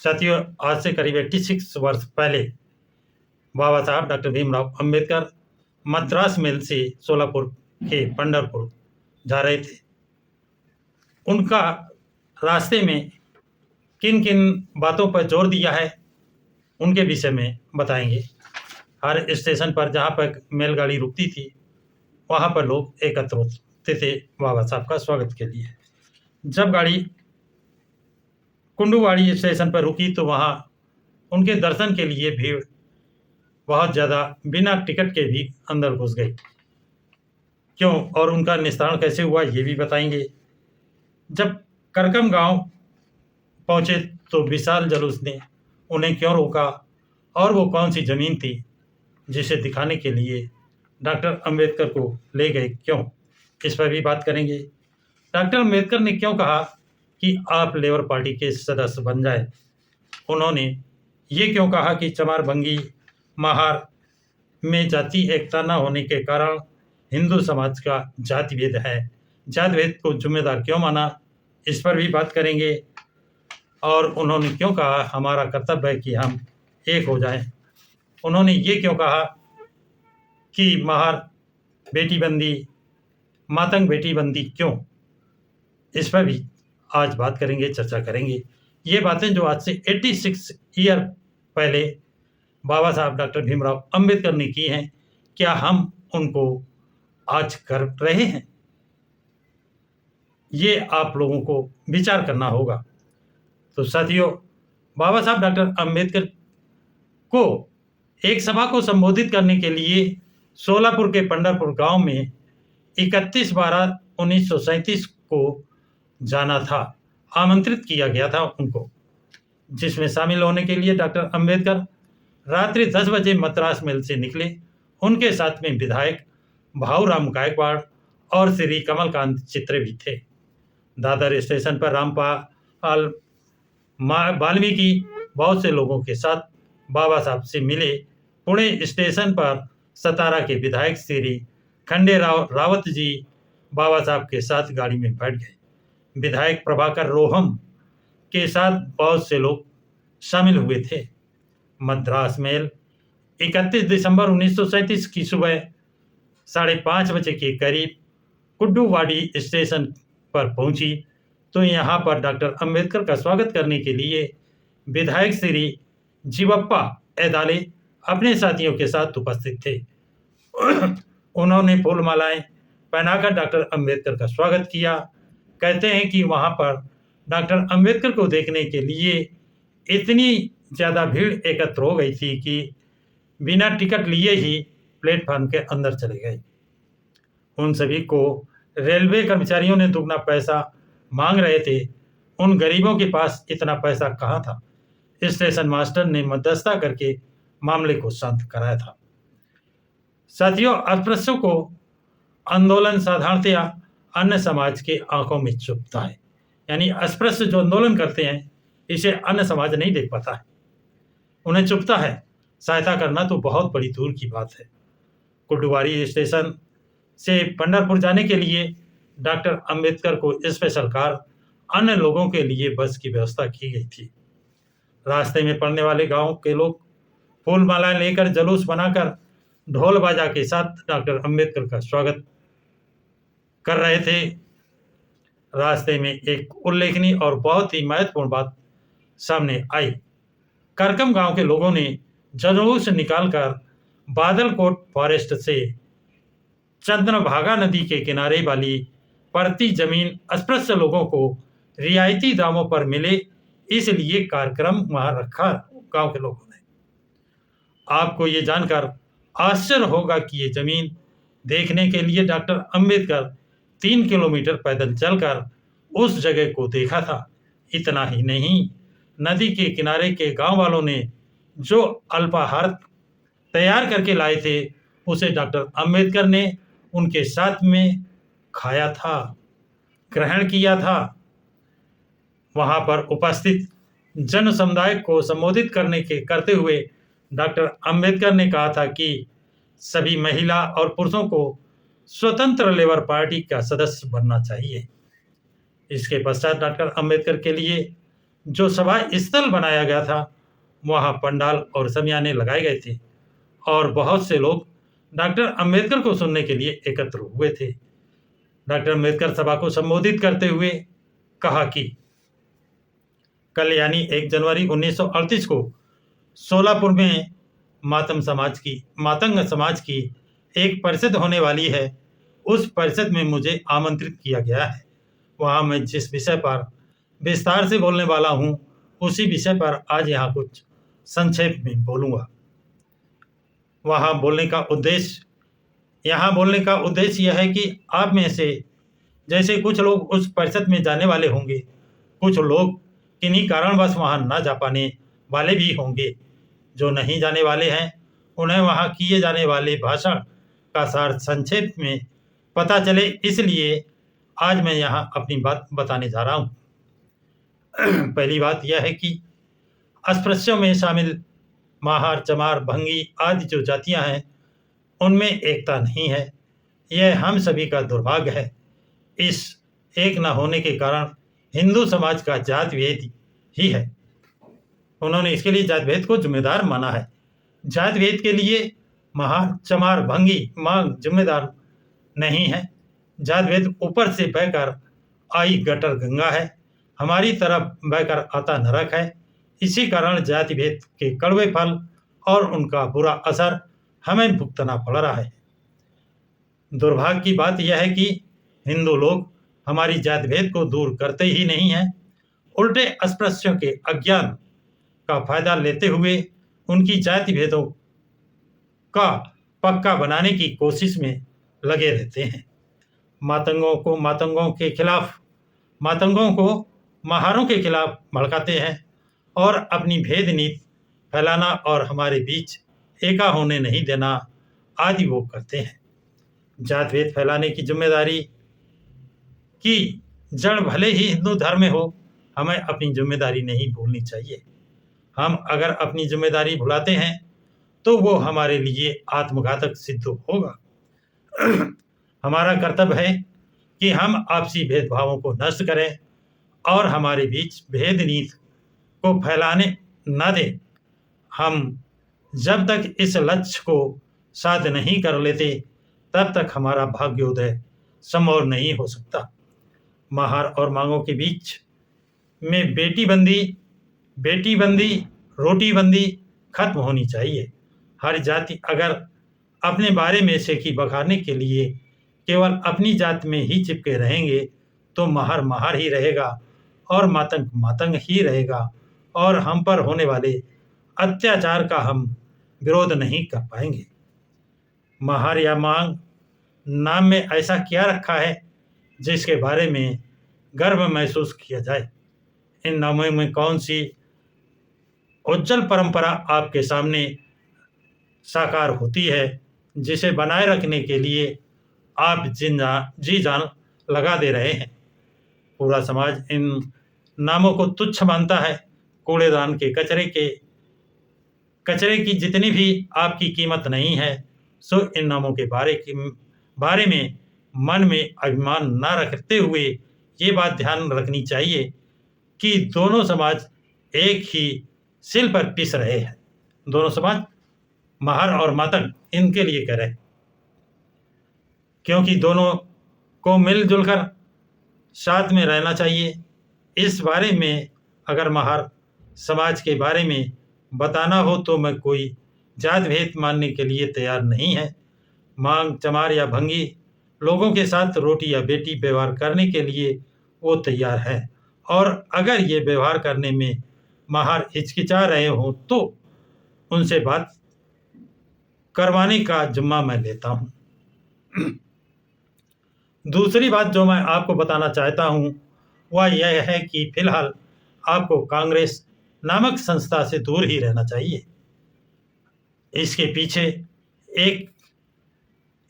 साथियों, आज से करीब 86 वर्ष पहले बाबा साहब डॉक्टर भीमराव अंबेडकर मद्रास मेल से सोलापुर के पंढरपुर जा रहे थे। उनका रास्ते में किन किन बातों पर जोर दिया है उनके विषय में बताएंगे। हर स्टेशन पर जहाँ पर मेलगाड़ी रुकती थी वहाँ पर लोग एकत्र होते थे बाबा साहब का स्वागत के लिए। जब गाड़ी कुंडूवाड़ी स्टेशन पर रुकी तो वहाँ उनके दर्शन के लिए भीड़ बहुत ज़्यादा बिना टिकट के भी अंदर घुस गई। क्यों और उनका निस्तारण कैसे हुआ ये भी बताएंगे। जब करकम गांव पहुंचे तो विशाल जुलूस ने उन्हें क्यों रोका और वो कौन सी ज़मीन थी जिसे दिखाने के लिए डॉक्टर अंबेडकर को ले गए, क्यों, इस पर भी बात करेंगे। डॉक्टर अंबेडकर ने क्यों कहा कि आप लेबर पार्टी के सदस्य बन जाए। उन्होंने ये क्यों कहा कि चमार भंगी महार में जाति एकता न होने के कारण हिंदू समाज का जाति भेद है, जाति भेद को जिम्मेदार क्यों माना, इस पर भी बात करेंगे। और उन्होंने क्यों कहा हमारा कर्तव्य है कि हम एक हो जाएं। उन्होंने ये क्यों कहा कि महार बेटी बंदी मातंग बेटी बंदी क्यों, इस पर भी आज बात करेंगे, चर्चा करेंगे। ये बातें जो आज से 86 ईयर पहले बाबा साहब डॉक्टर भीमराव अंबेडकर ने की हैं, क्या हम उनको आज कर रहे हैं, ये आप लोगों को विचार करना होगा। तो साथियों, बाबा साहब डॉक्टर अंबेडकर को एक सभा को संबोधित करने के लिए सोलापुर के पंढरपुर गांव में 31/12/1937 को जाना था, आमंत्रित किया गया था उनको, जिसमें शामिल होने के लिए डॉक्टर अंबेडकर रात्रि 10 बजे मद्रास मेल से निकले। उनके साथ में विधायक भाऊराम गायकवाड़ और श्री कमलकांत चित्रे भी थे। दादर स्टेशन पर रामपाल वाल्मीकि बहुत से लोगों के साथ बाबा साहब से मिले। पुणे स्टेशन पर सतारा के विधायक श्री खंडेराव रावत जी बाबा साहब के साथ गाड़ी में बैठ गए। विधायक प्रभाकर रोहम के साथ बहुत से लोग शामिल हुए थे। मद्रास मेल 31 दिसंबर 1937 की सुबह 5:30 बजे के करीब कुड्डूवाड़ी स्टेशन पर पहुंची तो यहाँ पर डॉक्टर अंबेडकर का स्वागत करने के लिए विधायक श्री जीवप्पा एदाले अपने साथियों के साथ उपस्थित थे। उन्होंने फूलमालाएं पहनाकर डॉक्टर अंबेडकर का स्वागत किया। कहते हैं कि वहाँ पर डॉक्टर अंबेडकर को देखने के लिए इतनी ज़्यादा भीड़ एकत्र हो गई थी कि बिना टिकट लिए ही प्लेटफार्म के अंदर चले गए। उन सभी को रेलवे कर्मचारियों ने दुगना पैसा मांग रहे थे। उन गरीबों के पास इतना पैसा कहाँ था। स्टेशन मास्टर ने मध्यस्थता करके मामले को शांत कराया था। साथियों, अस्पृश्यों को आंदोलन साधारणतया अन्य समाज के आंखों में चुभता है, यानी अस्पृश्य जो आंदोलन करते हैं इसे अन्य समाज नहीं देख पाता है, उन्हें चुभता है। सहायता करना तो बहुत बड़ी दूर की बात है। कुड्डूवाड़ी स्टेशन से पंढरपुर जाने के लिए डॉक्टर अंबेडकर को स्पेशल कार, अन्य लोगों के लिए बस की व्यवस्था की गई थी। रास्ते में पड़ने वाले गांव के लोग फूल मालाएं लेकर जुलूस बनाकर ढोल बाजा के साथ डॉक्टर अंबेडकर का स्वागत कर रहे थे। रास्ते में एक उल्लेखनीय और बहुत ही महत्वपूर्ण बात सामने आई। करकम गांव के लोगों ने जुलूस निकालकर बादलकोट फॉरेस्ट से चंद्रभागा नदी के किनारे वाली पड़ती जमीन अस्पृश्य लोगों को रियायती दामों पर मिले, इसलिए कार्यक्रम वहां रखा गांव के लोगों ने। आपको ये जानकर आश्चर्य होगा कि ये जमीन देखने के लिए डॉक्टर अंबेडकर 3 किलोमीटर पैदल चलकर उस जगह को देखा था। इतना ही नहीं, नदी के किनारे के गांव वालों ने जो अल्पाहार तैयार करके लाए थे उसे डॉक्टर अंबेडकर ने उनके साथ में खाया था, ग्रहण किया था। वहां पर उपस्थित जन समुदाय को संबोधित करते हुए डॉक्टर अंबेडकर ने कहा था कि सभी महिला और पुरुषों को स्वतंत्र लेबर पार्टी का सदस्य बनना चाहिए। इसके पश्चात डॉक्टर अंबेडकर के लिए जो सभा स्थल बनाया गया था वहाँ पंडाल और शमियाने लगाए गए थे और बहुत से लोग डॉक्टर अंबेडकर को सुनने के लिए एकत्र हुए थे। डॉक्टर अंबेडकर सभा को संबोधित करते हुए कहा कि कल यानी 1 जनवरी 1938 को सोलापुर में मातंग समाज की एक परिषद होने वाली है। उस परिषद में मुझे आमंत्रित किया गया है। वहाँ मैं जिस विषय पर विस्तार से बोलने वाला हूँ उसी विषय पर आज यहाँ कुछ संक्षेप में बोलूँगा। यहाँ बोलने का उद्देश्य यह है कि आप में से जैसे कुछ लोग उस परिषद में जाने वाले होंगे, कुछ लोग किन्हीं कारणवश वहाँ न जा पाने वाले भी होंगे। जो नहीं जाने वाले हैं उन्हें वहाँ किए जाने वाले भाषण का सार संक्षेप में पता चले, इसलिए आज मैं यहाँ अपनी बात बताने जा रहा हूँ। पहली बात यह है कि अस्पृश्यों में शामिल महार, चमार, भंगी आदि जो जातियां हैं उनमें एकता नहीं है। यह हम सभी का दुर्भाग्य है। इस एक न होने के कारण हिंदू समाज का जात भेद ही है। उन्होंने इसके लिए जात भेद को जिम्मेदार माना है। जात भेद के लिए महार, चमार, भंगी मांग जिम्मेदार नहीं है। जात भेद ऊपर से बहकर आई गटर गंगा है, हमारी तरफ बहकर आता नरक है। इसी कारण जाति भेद के कड़वे फल और उनका बुरा असर हमें भुगतना पड़ रहा है। दुर्भाग्य की बात यह है कि हिंदू लोग हमारी जाति भेद को दूर करते ही नहीं हैं, उल्टे अस्पृश्यों के अज्ञान का फायदा लेते हुए उनकी जाति भेदों का पक्का बनाने की कोशिश में लगे रहते हैं। मातंगों को महारों के खिलाफ भड़काते हैं और अपनी भेद नीति फैलाना और हमारे बीच एका होने नहीं देना आदि वो करते हैं। जात भेद फैलाने की जिम्मेदारी की जड़ भले ही हिंदू धर्म में हो, हमें अपनी जिम्मेदारी नहीं भूलनी चाहिए। हम अगर अपनी जिम्मेदारी भुलाते हैं तो वो हमारे लिए आत्मघातक सिद्ध होगा। हमारा कर्तव्य है कि हम आपसी भेदभावों को नष्ट करें और हमारे बीच भेद नीति को फैलाने न दें। हम जब तक इस लक्ष्य को साध नहीं कर लेते तब तक हमारा भाग्योदय संभव नहीं हो सकता। महार और मांगों के बीच में बेटी बंदी रोटी बंदी खत्म होनी चाहिए। हर जाति अगर अपने बारे में सेकी बखारने के लिए केवल अपनी जात में ही चिपके रहेंगे तो महार ही रहेगा और मातंग ही रहेगा और हम पर होने वाले अत्याचार का हम विरोध नहीं कर पाएंगे। महार या मांग नाम में ऐसा क्या रखा है जिसके बारे में गर्व महसूस किया जाए? इन नामों में कौन सी उज्जवल परंपरा आपके सामने साकार होती है जिसे बनाए रखने के लिए आप जी जान लगा दे रहे हैं? पूरा समाज इन नामों को तुच्छ मानता है। कूड़ेदान के कचरे की जितनी भी आपकी कीमत नहीं है, सो इन नामों के बारे में मन में अभिमान न रखते हुए ये बात ध्यान रखनी चाहिए कि दोनों समाज एक ही सिल पर पिस रहे हैं। दोनों समाज महार और मातंग इनके लिए कह रहे हैं, क्योंकि दोनों को मिलजुल कर साथ में रहना चाहिए। इस बारे में अगर महार समाज के बारे में बताना हो तो मैं कोई जात भेद मानने के लिए तैयार नहीं है। मांग, चमार या भंगी लोगों के साथ रोटी या बेटी व्यवहार करने के लिए वो तैयार है, और अगर ये व्यवहार करने में महार हिचकिचा रहे हों तो उनसे बात करवाने का जिम्मा मैं लेता हूँ। दूसरी बात जो मैं आपको बताना चाहता हूँ वह यह है कि फिलहाल आपको कांग्रेस नामक संस्था से दूर ही रहना चाहिए। इसके पीछे एक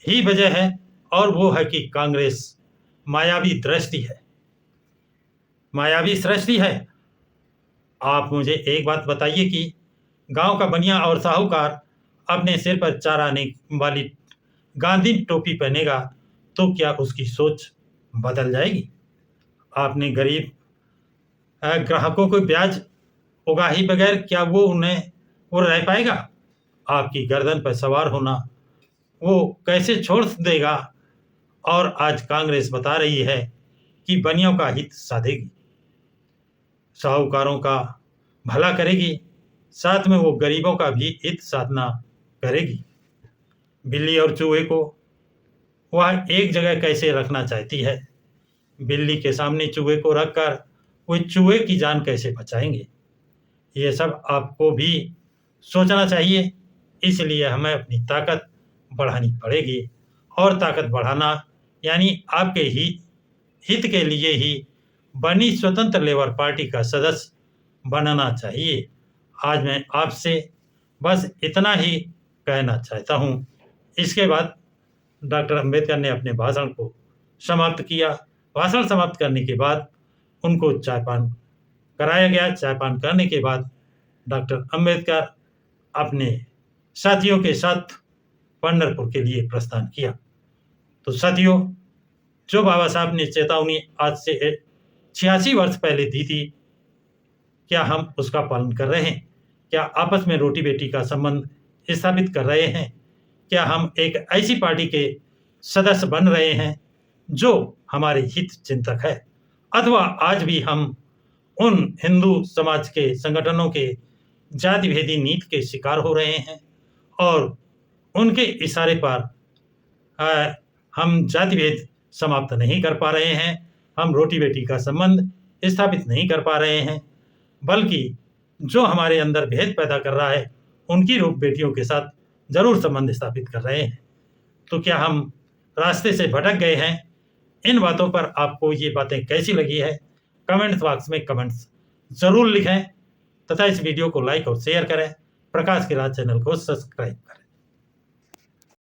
ही वजह है और वो है कि कांग्रेस मायावी सृष्टि है। आप मुझे एक बात बताइए कि गांव का बनिया और साहूकार अपने सिर पर चाराने वाली गांधी टोपी पहनेगा तो क्या उसकी सोच बदल जाएगी? आपने गरीब ग्राहकों को ब्याज उगा ही बगैर क्या वो रह पाएगा? आपकी गर्दन पर सवार होना वो कैसे छोड़ देगा? और आज कांग्रेस बता रही है कि बनियों का हित साधेगी, साहूकारों का भला करेगी, साथ में वो गरीबों का भी हित साधना करेगी। बिल्ली और चूहे को वह एक जगह कैसे रखना चाहती है? बिल्ली के सामने चूहे को रखकर वो चूहे की जान कैसे बचाएंगे? ये सब आपको भी सोचना चाहिए। इसलिए हमें अपनी ताकत बढ़ानी पड़ेगी, और ताकत बढ़ाना यानी आपके ही हित के लिए ही बनी स्वतंत्र लेबर पार्टी का सदस्य बनना चाहिए। आज मैं आपसे बस इतना ही कहना चाहता हूँ। इसके बाद डॉक्टर अंबेडकर ने अपने भाषण को समाप्त किया। भाषण समाप्त करने के बाद उनको चायपान कराया गया। चायपान करने के बाद डॉक्टर अंबेडकर अपने साथियों के साथ पंढरपुर के लिए प्रस्थान किया। तो साथियों, जो बाबा साहब ने चेतावनी आज से 86 वर्ष पहले दी थी, क्या हम उसका पालन कर रहे हैं? क्या आपस में रोटी बेटी का संबंध स्थापित कर रहे हैं? क्या हम एक ऐसी पार्टी के सदस्य बन रहे हैं जो हमारे हित चिंतक है, अथवा आज भी हम उन हिंदू समाज के संगठनों के जाति भेदी नीति के शिकार हो रहे हैं और उनके इशारे पर हम जाति भेद समाप्त नहीं कर पा रहे हैं, हम रोटी बेटी का संबंध स्थापित नहीं कर पा रहे हैं, बल्कि जो हमारे अंदर भेद पैदा कर रहा है उनकी रूप बेटियों के साथ जरूर संबंध स्थापित कर रहे हैं। तो क्या हम रास्ते से भटक गए हैं? इन बातों पर आपको ये बातें कैसी लगी है? कमेंट्स बॉक्स में कमेंट्स जरूर लिखें तथा इस वीडियो को लाइक और शेयर करें। प्रकाश की राज चैनल को सब्सक्राइब करें।